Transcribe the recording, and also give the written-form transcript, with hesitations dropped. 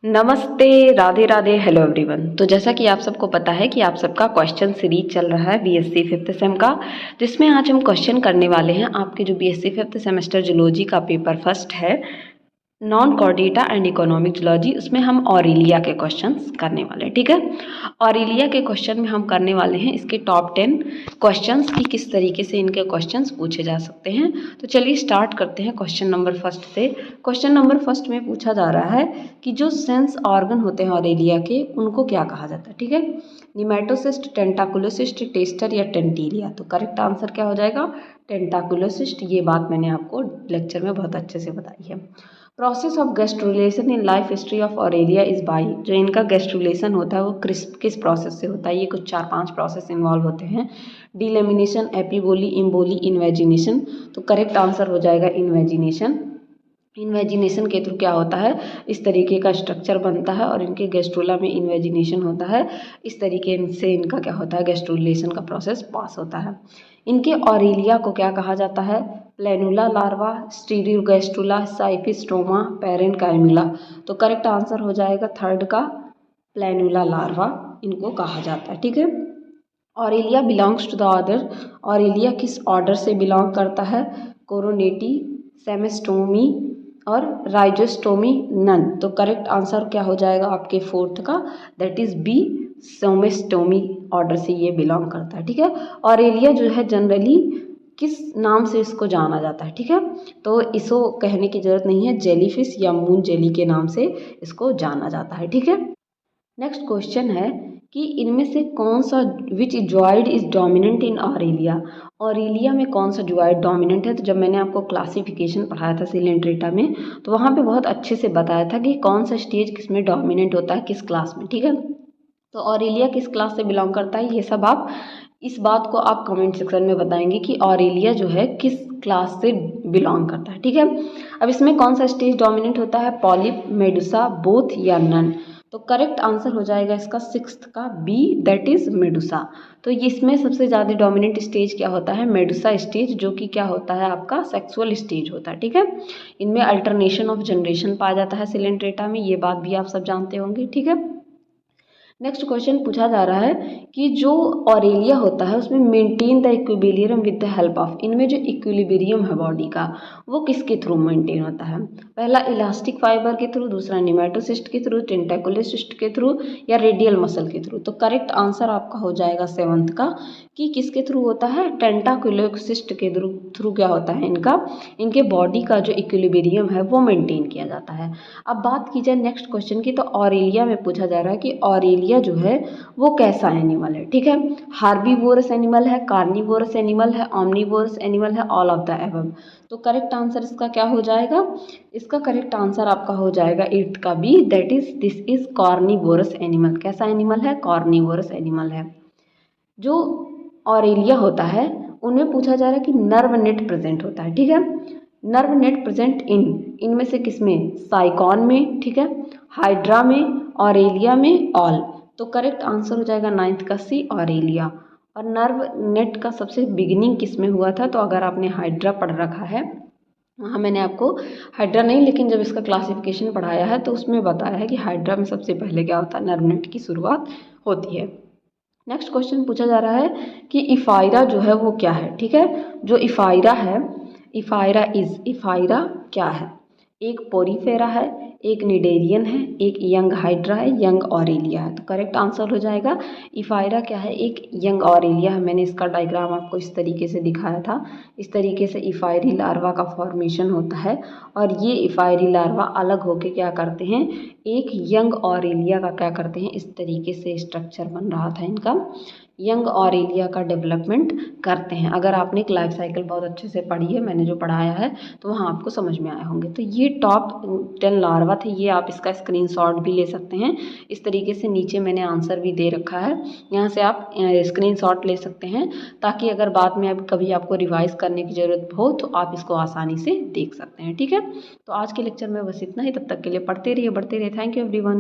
नमस्ते, Radhe Radhe, hello everyone. तो जैसा कि आप सबको पता है कि आप सबका क्वेश्चन सीरीज चल रहा है बीएससी फिफ्थ सेम का, जिसमें आज हम क्वेश्चन करने वाले हैं आपके जो बीएससी फिफ्थ सेमेस्टर जूलॉजी का पेपर फर्स्ट है, non Chordata and economic zoology. उसमें हम ऑरेलिया के क्वेश्चंस करने वाले हैं, ठीक है। ऑरेलिया के क्वेश्चन में हम करने वाले हैं इसके टॉप 10 क्वेश्चंस की किस तरीके से इनके क्वेश्चंस पूछे जा सकते हैं। तो चलिए स्टार्ट करते हैं क्वेश्चन नंबर फर्स्ट से। क्वेश्चन नंबर फर्स्ट में पूछा जा रहा है कि जो सेंस ऑर्गन होते हैं ऑरेलिया के, उनको क्या कहा जाता है, ठीक है। निमेटोसिस्ट, टेंटाकुलोसिस्ट, टेस्टर या टेंटिलिया। तो करेक्ट आंसर क्या हो जाएगा? टेंटाकुलोसिस्ट। ये बात मैंने आपको लेक्चर में बहुत अच्छे से बताई है। Process of gastrulation in life history of Aurelia is by. जो इनका गैस्ट्रुलेशन होता है वो किस प्रोसेस से होता है? ये कुछ 4-5 प्रोसेस इन्वॉल्व होते हैं। Delamination, epiboly, emboly, invagination. तो करेक्ट आंसर हो जाएगा इन्वेजिनेशन। इन्वेजिनेशन के थ्रू क्या होता है, इस तरीके का स्ट्रक्चर बनता है और इनके गैस्ट्रुला में इन्वेजिनेशन होता है। इस तरीके से इनका क्या होता है, गैस्ट्रुलेशन का प्रोसेस पास होता है। इनके ऑरेलिया को क्या कहा जाता है? Planula larva, stereogastrula, scyphistoma, parenchymula. तो करेक्ट आंसर हो जाएगा थर्ड का, प्लेनुला लार्वा इनको कहा जाता है, ठीक है। Aurelia belongs to the order. Aurelia किस ऑर्डर से बिलोंग करता है? कोरोनेटी, सेमेस्टोमी और राइजोस्टोमी नन। तो करेक्ट आंसर क्या हो जाएगा आपके फोर्थ का, that is B, Semaeostomeae order से ये बिलोंग करता है, ठीक है। ऑरेलिया जो है जनरली किस नाम से इसको जाना जाता है, ठीक है। तो इसको कहने की जरूरत नहीं है, जेलीफिश या मून जेली के नाम से इसको जाना जाता है, ठीक है। नेक्स्ट क्वेश्चन है कि इनमें से कौन सा, which zooid is dominant in Aurelia. Aurelia में कौन सा जॉइड डोमिनेंट है? तो जब मैंने आपको क्लासिफिकेशन पढ़ाया था सिलेंट्रेटा में, तो वहाँ पे बहुत अच्छे से बताया था कि कौन सा स्टेज किस में डोमिनेंट होता है, किस क्लास में, ठीक है। तो ऑरेलिया किस क्लास से बिलोंग करता है, ये सब आप इस बात को आप कमेंट सेक्शन में बताएंगे कि ऑरेलिया जो है किस क्लास से बिलोंग करता है, ठीक है। अब इसमें कौन सा स्टेज डोमिनेंट होता है? पॉलिप, मेडुसा, बोथ या नन। तो करेक्ट आंसर हो जाएगा इसका सिक्स्थ का बी, दैट इज मेडुसा। तो इसमें सबसे ज़्यादा डोमिनेंट स्टेज क्या होता है? मेडुसा स्टेज, जो कि क्या होता है आपका सेक्सुअल स्टेज होता है, ठीक है। इनमें अल्टरनेशन ऑफ जनरेशन पाया जाता है सिलेंट्रेटा में, ये बात भी आप सब जानते होंगे, ठीक है। नेक्स्ट क्वेश्चन पूछा जा रहा है कि जो ऑरेलिया होता है उसमें maintain the equilibrium with the help of. इनमें जो इक्विलिब्रियम है बॉडी का, वो किसके थ्रू मेंटेन होता है? पहला इलास्टिक फाइबर के थ्रू, दूसरा निमेटोसिस्ट के थ्रू, टेंटाकुलोसिस्ट के थ्रू या रेडियल मसल के थ्रू। तो करेक्ट आंसर आपका हो जाएगा सेवंथ का, कि किसके थ्रू होता है? टेंटाकुलोसिस्ट के थ्रू क्या होता है इनका, इनके बॉडी का जो इक्विलिब्रियम है वो मेंटेन किया जाता है। अब बात की जाए नेक्स्ट क्वेश्चन की, तो ऑरेलिया में पूछा जा रहा है कि ऑरेलिया जो है वो कैसा एनिमल है, ठीक है। हार्बीवोरस एनिमल है, कार्निवोरस एनिमल है, ऑमनीवोरस एनिमल है, ऑल ऑफ द एबव। तो करेक्ट आंसर इसका क्या हो जाएगा? इसका करेक्ट आंसर आपका हो जाएगा एट्थ का B, that is this is carnivorous animal. कैसा एनिमल है? कार्निवोरस एनिमल है। जो ऑरेलिया होता है उनमें पूछा जा रहा है कि नर्व नेट प्रेजेंट होता है, ठीक है। नर्व नेट प्रेजेंट इनमें से किसमें? साइकॉन में, ठीक है, हाइड्रा में, ऑरेलिया में, ऑल। तो करेक्ट आंसर हो जाएगा नाइन्थ का सी, ऑरेलिया। और नर्व नेट का सबसे बिगिनिंग किस में हुआ था? तो अगर आपने हाइड्रा पढ़ रखा है, वहाँ मैंने आपको हाइड्रा नहीं, लेकिन जब इसका क्लासिफिकेशन पढ़ाया है तो उसमें बताया है कि हाइड्रा में सबसे पहले क्या होता है, नर्व नेट की शुरुआत होती है। नेक्स्ट क्वेश्चन पूछा जा रहा है कि इफायरा जो है वो क्या है, ठीक है। जो इफायरा है, इफायरा क्या है? एक पोरीफेरा है, एक निडेरियन है, एक यंग हाइड्रा है, यंग ऑरेलिया है। तो करेक्ट आंसर हो जाएगा इफायरा क्या है? एक यंग ऑरेलिया है। मैंने इसका डायग्राम आपको इस तरीके से दिखाया था। इस तरीके से इफायरी लार्वा का फॉर्मेशन होता है और ये इफायरी लार्वा अलग होके क्या करते हैं, एक यंग ऑरेलिया का क्या करते हैं, इस तरीके से स्ट्रक्चर बन रहा था इनका, यंग ऑरेलिया का डेवलपमेंट करते हैं। अगर आपने एक लाइफ साइकिल बहुत अच्छे से पढ़ी है, मैंने जो पढ़ाया है, तो वहाँ आपको समझ में आए होंगे। तो ये टॉप 10 लार्वा थे, ये आप इसका स्क्रीनशॉट भी ले सकते हैं। इस तरीके से नीचे मैंने आंसर भी दे रखा है, यहाँ से आप स्क्रीनशॉट ले सकते हैं, ताकि अगर बाद में अब कभी आपको रिवाइज करने की ज़रूरत हो तो आप इसको आसानी से देख सकते हैं, ठीक है। तो आज के लेक्चर में बस इतना ही, तब तक के लिए पढ़ते रहिए, बढ़ते रहिए। Thank you everyone.